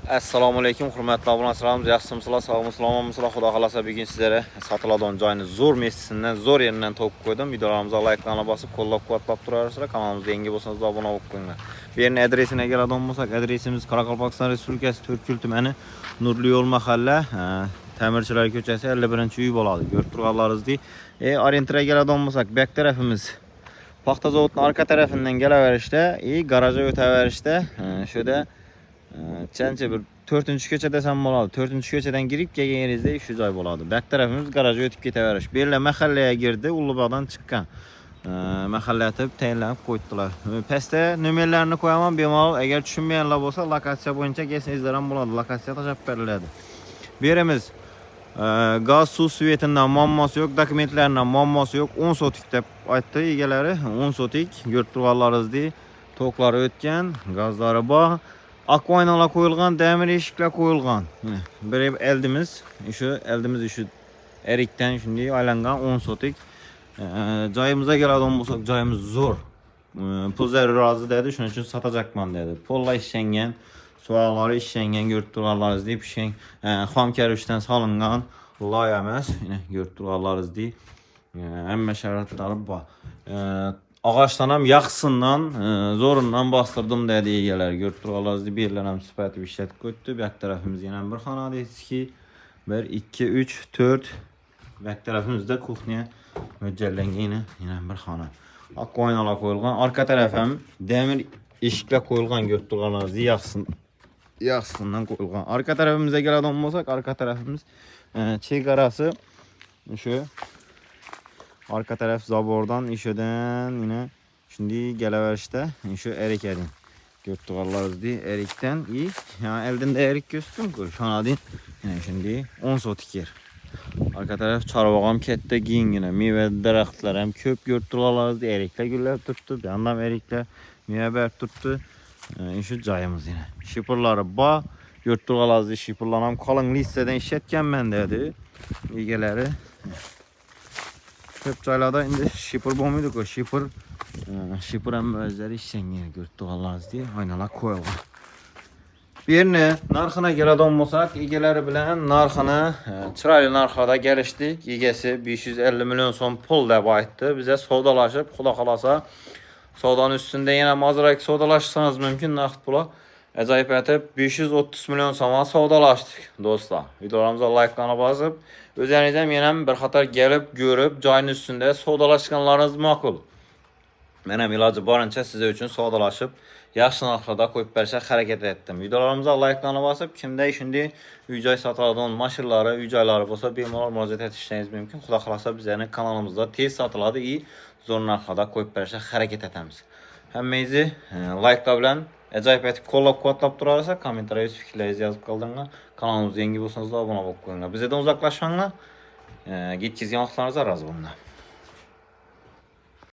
Assalamu alaykum, hurmatli obunachilarimiz, yaxshimisizlar, sog'misizlar, xudo xolasa bugun sizlarga sotiladigan joyni zo'r mestisidan, zo'r yeridan topib qo'ydim. Videolarimizga like-larni bosib, qo'llab-quvvatlab turasizlar. Kanalimizga yangi bo'lsangiz obuna bo'lib qo'yinglar. Bu yerning adresiga keladigan bo'lsak, adresimiz Qoraqalpog'iston Respublikasi To'rtko'l tumani, Nurli yo'l mahalla, Ta'mirchilar ko'chasi 51-uy bo'ladi. Ko'rib turganlaringizdek, orientiraga keladigan bo'lsak, bak tarafimiz paxta zavodining orqa tarafidan kelaverishda, garajga o'taverishda, şurada Çence bir 4-ko'cha desam bo'ladi. 4-ko'chadan kirib kelgan yeringizda shu joy bo'ladi. Bak tarafimiz garajga o'tib ketaverish. Bu yerlar mahallaga girdi, Ulug'bog'dan chiqqan. Mahalla etib tayinlab qo'ydilar. Pastda nomerlarni qo'yaman, bemalol agar tushunmaganlar bo'lsa, lokatsiya bo'yicha kelsangizlar ham bo'ladi. Lokatsiya tashab beriladi. Bu yerimiz gaz, suv, svetidan muammosi yo'q, dokumentlaridan muammosi yo'q. 10 sotik deb aytdi egalari. 10 sotik ko'rib turganlaringizdek, to'qlari o'tgan, gazlari bor. Akvaynalar qo'yilgan, demir eshiklar qo'yilgan. Bir eldimiz shu erikdan shunday aylangan 10 sotik. Joyimizga keladigan bo'lsak, joyimiz zo'r. Pullar rozi dedi, shuning uchun sotajakman dedi. Polla ishlangan, suvoqlari ishlangan, ko'rib turganlaringizdek, pishgan, xom karvishdan solingan loy emas. Ko'rib turganlaringizdek, hamma sharoitlari bor. Ağaçtan ham yaxşısından, zorundan bastırdım dedi egeler. Görüp turganlaringizdek, bir yerler ham sifatli işletib qo'yibdi. Bu tarafimiz yana bir xona deydi. 1, 2, 3, 4. Bu tarafimizda kuxnya mo'ljallangan yana bir xona. Ak oynalar qo'yilgan. Arka taraf ham demir eshiklar qo'yilgan, görüp turganlaringizdek, yaxşısından qo'yilgan. Arka tarafimizga keladigan bo'lsak, arka tarafimiz chegarasi shu. Arka taraf zabordan, işöden yine şimdi geleverişte şu erik edin. Görüp turganlaringizdek, erikten iyi. Yani eldinde erik göstüm ki şu an yine şimdi 10 sotik yer. Arka taraf çarvağam kette giyin yine. Meyve daraxtlar hem köp görüp turganlaringizdek, erikler güller tuttu. Bir yandan erikler meyve berip tuttu. Şu cayımız yine. Şipırları ba. Görüp turganlaringizdek, şipırlar hem kalın listeden işletken ben dedi. İlgeleri. Hep çaylarda indi şipır bomuydu o şipır hem özleri işlengiye görüp turganlaringizdek, aynalar qo'yilgan. Bu yerni narxına keladigan bo'lsak, egalari bilan narxini chiroyli narxlarda kelishdik. Egasi 550 milyon so'm pul deb aytdi. Bize savdolashib, xudo xolasa savdoning ustida yana mazrak savdolashsangiz mumkin naqd pula. Acayip etib 530 milyon so'mga savdolaştık do'stlar. Videolarımıza like-larni bosib, o'zingiz ham yana bir qator kelib, ko'rib, joyning ustida savdolashganlaringiz ma'qul. Men ham iloji boricha siz uchun savdolashib, yaxshi narxlarda qo'yib berishga harakat etdim. Videolarımıza like-larni bosib, kimda shunday uy-joy sotiladigan mashinalari, uy-joylari bo'lsa, bemalol murojaat etishingiz mumkin. Xudo xolasa bizning kanalimizda tez sotiladi, zo'r narxlarda qo'yib berishga harakat etamiz. Hammangizni like bilan acayip etib qo'llab-quvvatlab turarsa, kommentariyga fikrlaringizni yozib qoldiringlar. Kanalimizga yangi bo'lsangiz obuna bo'lib qo'yinglar. Bizdan uzoqlashmanglar. Yetkazgan vaqtlaringizga rozi bo'linglar.